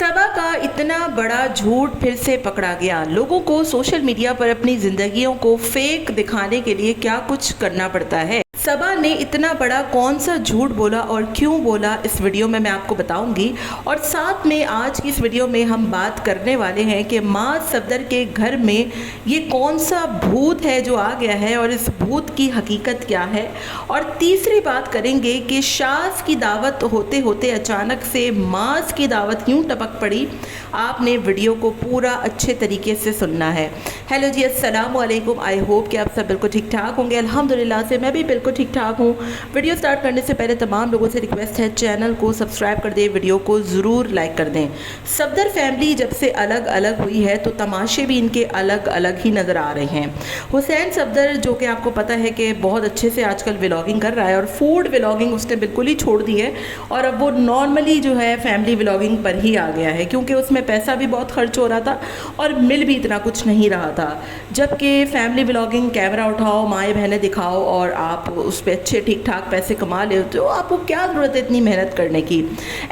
सबा का इतना बड़ा झूठ फिर से पकड़ा गया। लोगों को सोशल मीडिया पर अपनी जिंदगियों को फेक दिखाने के लिए क्या कुछ करना पड़ता है। सबा ने इतना बड़ा कौन सा झूठ बोला और क्यों बोला, इस वीडियो में मैं आपको बताऊंगी। और साथ में आज की इस वीडियो में हम बात करने वाले हैं कि माँ सफदर के घर में ये कौन सा भूत है जो आ गया है और इस भूत की हकीकत क्या है। और तीसरी बात करेंगे कि शास की दावत होते होते अचानक से मांस की दावत क्यों टपक पड़ी। आपने वीडियो को पूरा अच्छे तरीके से सुनना है। हेलो जी, अस्सलाम वालेकुम। आई होप कि आप सब बिल्कुल ठीक ठाक होंगे। अल्हम्दुलिल्लाह से मैं भी बिल्कुल ठीक ठाक हूँ। वीडियो स्टार्ट करने से पहले तमाम लोगों से रिक्वेस्ट है, चैनल को सब्सक्राइब कर दें, वीडियो को ज़रूर लाइक कर दें। सफदर फैमिली जब से अलग अलग हुई है तो तमाशे भी इनके अलग अलग ही नज़र आ रहे हैं। हुसैन सफदर, जो कि आपको पता है कि बहुत अच्छे से आजकल व्लॉगिंग कर रहा है और फूड व्लॉगिंग उसने बिल्कुल ही छोड़ दी है और अब वो नॉर्मली जो है फैमिली व्लॉगिंग पर ही आ गया है, क्योंकि उसमें पैसा भी बहुत खर्च हो रहा था और मिल भी इतना कुछ नहीं रहा था। जबकि फैमिली व्लॉगिंग, कैमरा उठाओ, माएँ बहनें दिखाओ और आप उस पर अच्छे ठीक ठाक पैसे कमा ले, तो आपको क्या ज़रूरत है इतनी मेहनत करने की।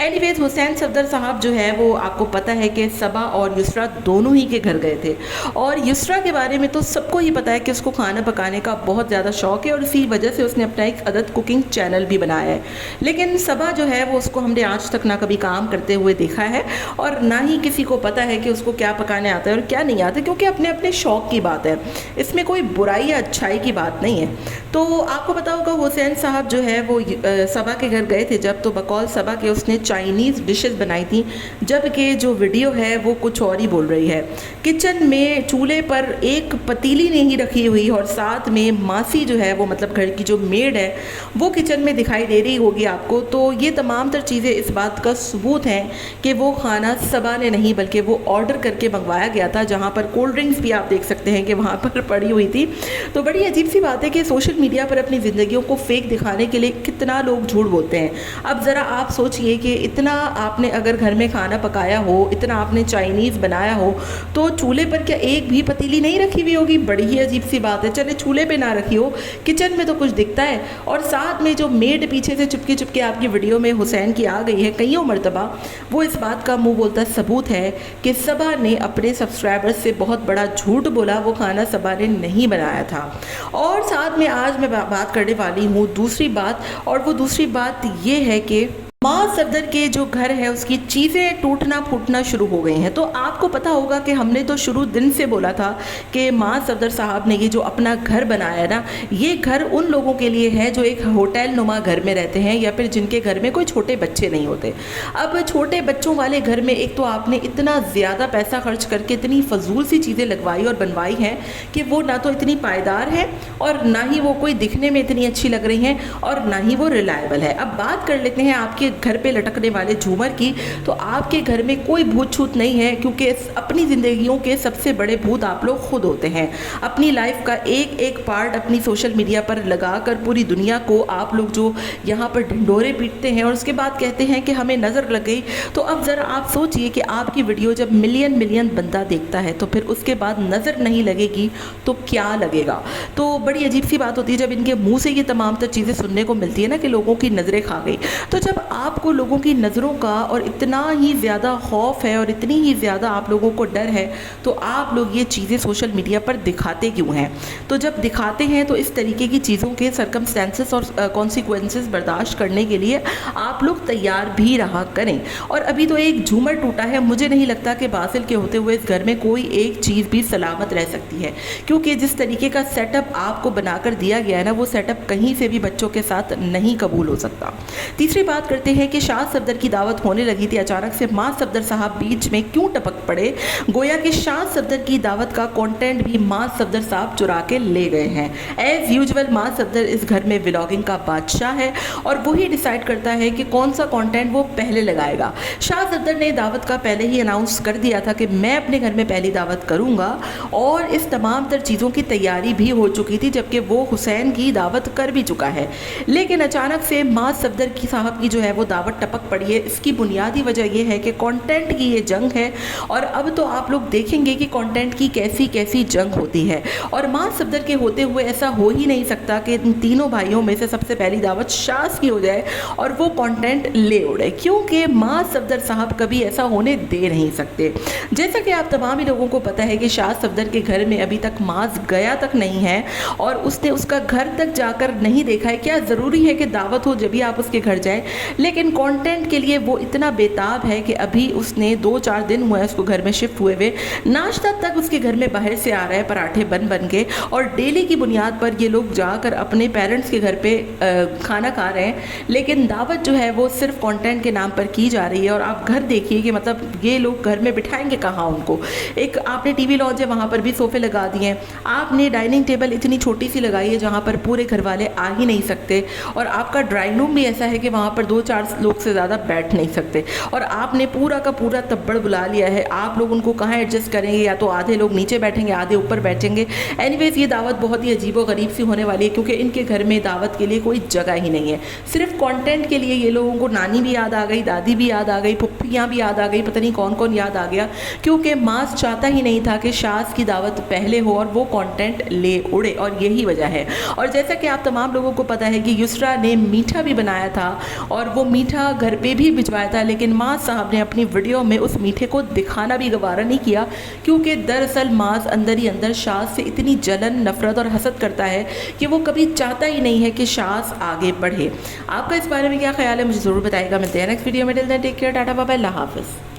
एनीवेज, हुसैन सफदर साहब जो है वो आपको पता है कि सबा और युसरा दोनों ही के घर गए थे और युसरा के बारे में तो सबको ही पता है कि उसको खाना पकाने का बहुत ज़्यादा शौक है और इसी वजह से उसने अपना एक अदद कुकिंग चैनल भी बनाया है। लेकिन सबा जो है वो उसको हमने आज तक ना कभी काम करते हुए देखा है और ना ही किसी को पता है कि उसको क्या पकाने आता है और क्या नहीं आता, क्योंकि अपने अपने शौक़ की बात है, इसमें कोई बुराई या अच्छाई की बात नहीं है। तो आपको पता होगा हुसैन साहब जो है वो सबा के घर गए थे जब, तो बकौल सबा के उसने चाइनीज़ डिशेस बनाई थी, जबकि जो वीडियो है वो कुछ और ही बोल रही है। किचन में चूल्हे पर एक पतीली नहीं रखी हुई और साथ में मासी जो है वो मतलब घर की जो मेड है वो किचन में दिखाई दे रही होगी आपको। तो ये तमाम तर चीज़ें इस बात का सबूत हैं कि वो खाना सबा ने नहीं बल्कि वो ऑर्डर करके मंगवाया गया था, जहाँ पर कोल्ड ड्रिंक्स भी आप देख सकते हैं कि वहाँ पर पड़ी हुई थी। तो बड़ी अजीब सी बात है कि सोशल मीडिया पर अपनी ज़िंदगियों को फेक दिखाने के लिए कितना लोग झूठ बोलते हैं। अब ज़रा आप सोचिए कि इतना आपने अगर घर में खाना पकाया हो, इतना आपने चाइनीज़ बनाया हो, तो चूल्हे पर क्या एक भी पतीली नहीं रखी हुई होगी? बड़ी ही अजीब सी बात है। चले चूल्हे पे ना रखी हो, किचन में तो कुछ दिखता है। और साथ में जो मेड पीछे से चुपके चुपके आपकी वीडियो में हुसैन की आ गई है कईयों मरतबा, वो इस बात का मुँह बोलता सबूत है कि सबा ने अपने सब्सक्राइबर्स से बहुत बड़ा झूठ बोला, वो खाना सबा ने नहीं बनाया था। और साथ में आज मैं बात करने वाली हूँ दूसरी बात, और वो दूसरी बात ये है कि माँ सफदर के जो घर है उसकी चीज़ें टूटना फूटना शुरू हो गई हैं। तो आपको पता होगा कि हमने तो शुरू दिन से बोला था कि माँ सफदर साहब ने ये जो अपना घर बनाया ना, ये घर उन लोगों के लिए है जो एक होटल नुमा घर में रहते हैं या फिर जिनके घर में कोई छोटे बच्चे नहीं होते। अब छोटे बच्चों वाले घर में एक तो आपने इतना ज़्यादा पैसा खर्च करके इतनी फजूल सी चीज़ें लगवाई और बनवाई हैं कि वो ना तो इतनी पायदार है और ना ही वो कोई दिखने में इतनी अच्छी लग रही हैं और ना ही वो रिलायबल है। अब बात कर लेते हैं आपके घर पे लटकने वाले झूमर की। तो आपके घर में कोई भूत छूत नहीं है, क्योंकि अपनी ज़िंदगियों के सबसे बड़े भूत आप लोग खुद होते हैं। अपनी लाइफ का एक एक पार्ट अपनी सोशल मीडिया पर लगाकर पूरी दुनिया को आप लोग जो यहाँ पर ढिंढोरे पीटते हैं और उसके बाद कहते हैं कि हमें नज़र लग गई। तो अब ज़रा आप सोचिए कि आपकी वीडियो जब मिलियन मिलियन बंदा देखता है तो फिर उसके बाद नज़र नहीं लगेगी तो क्या लगेगा। तो बड़ी अजीब सी बात होती है जब इनके मुँह से ये तमाम तर चीज़ें सुनने को मिलती है ना कि लोगों की नज़रें खा गई। तो जब आपको लोगों की नज़रों का और इतना ही ज़्यादा खौफ है और इतनी ही ज़्यादा आप लोगों को डर है, तो आप लोग ये चीज़ें सोशल मीडिया पर दिखाते क्यों हैं? तो जब दिखाते हैं तो इस तरीके की चीज़ों के सर्कमस्टेंसेस और कॉन्सिक्वेंसेस बर्दाश्त करने के लिए आप लोग तैयार भी रहा करें। और अभी तो एक झूमर टूटा है, मुझे नहीं लगता कि बासिल के होते हुए इस घर में कोई एक चीज़ भी सलामत रह सकती है, क्योंकि जिस तरीके का सेटअप आपको बनाकर दिया गया है ना, वो सेटअप कहीं से भी बच्चों के साथ नहीं कबूल हो सकता। तीसरी बात करते हैं कि शाह सफदर की दावत होने लगी थी, अचानक से माँ सफदर साहब बीच में क्यों टपक पड़े? गोया कि शाह सफदर की दावत का कंटेंट भी माँ सफदर साहब चुरा के ले गए हैं। एज यूजुअल माँ सफदर इस घर में व्लॉगिंग का बादशाह है और वही डिसाइड करता है कि कौन सा कंटेंट वो पहले लगाएगा। शाह सफदर ने दावत का पहले ही अनाउंस कर दिया था कि मैं अपने घर में पहली दावत करूँगा और इस तमाम तर चीज़ों की तैयारी भी हो चुकी थी, जबकि वो हुसैन की दावत कर भी चुका है। लेकिन अचानक से माँ सफदर की साहब की जो है वो दावत टपक पड़ी है, इसकी बुनियादी वजह ये है कि कंटेंट की ये जंग है। और अब तो आप लोग देखेंगे कि कंटेंट की कैसी कैसी जंग होती है। और माज सफदर के होते हुए ऐसा हो ही नहीं सकता कि इन तीनों भाइयों में से सबसे पहली दावत शाज की हो जाए और वो कंटेंट ले उड़े, क्योंकि माज सफदर साहब कभी ऐसा होने दे नहीं सकते। जैसा कि आप तमाम ही लोगों को पता है कि शाज सफदर के घर में अभी तक माज गया तक नहीं है और उसने उसका घर तक जाकर नहीं देखा है। क्या ज़रूरी है कि दावत हो जब भी आप उसके घर जाएं? लेकिन कंटेंट के लिए वो इतना बेताब है कि अभी उसने 2-4 दिन हुए उसको घर में शिफ्ट हुए हुए, नाश्ता तक उसके घर में बाहर से आ रहा है, पराठे बन बन के, और डेली की बुनियाद पर ये लोग जाकर अपने पेरेंट्स के घर पे खाना खा रहे हैं। लेकिन दावत जो है वो सिर्फ कंटेंट के नाम पर की जा रही है। और आप घर देखिए कि मतलब ये लोग घर में बिठाएंगे कहाँ उनको। एक आपने टीवी लॉन्च है, वहाँ पर भी सोफे लगा दिए हैं। आपने डाइनिंग टेबल इतनी छोटी सी लगाई है जहाँ पर पूरे घर वाले आ ही नहीं सकते। और आपका ड्राइंग रूम भी ऐसा है कि वहाँ पर 2-4 लोग से ज़्यादा बैठ नहीं सकते। और आपने पूरा का पूरा तब्बड़ बुला लिया है। आप लोग उनको कहाँ एडजस्ट करेंगे? या तो आधे लोग नीचे बैठेंगे, आधे ऊपर बैठेंगे। एनीवेज ये दावत बहुत ही अजीब व गरीब सी होने वाली है, क्योंकि इनके घर में दावत के लिए कोई जगह ही नहीं है। सिर्फ कंटेंट के लिए ये लोगों को नानी भी याद आ गई, दादी भी याद आ गई, पुप्पियाँ भी याद आ गई, पता नहीं कौन कौन याद आ गया, क्योंकि मास चाहता ही नहीं था कि शाज की दावत पहले हो और वो कंटेंट ले उड़े, और यही वजह है। और जैसा कि आप तमाम लोगों को पता है कि युसरा ने मीठा भी बनाया था और वो मीठा घर पे भी भिजवाया था, लेकिन माज साहब ने अपनी वीडियो में उस मीठे को दिखाना भी गवारा नहीं किया, क्योंकि दरअसल माज अंदर ही अंदर शाज से इतनी जलन, नफरत और हसद करता है कि वो कभी चाहता ही नहीं है कि शाज आगे बढ़े। आपका इस बारे में क्या ख्याल है? मुझे ज़रूर बताइएगा। मिलते हैं नेक्स्ट वीडियो में। Till then take care, tata bye bye, अल्लाह हाफ़िज़।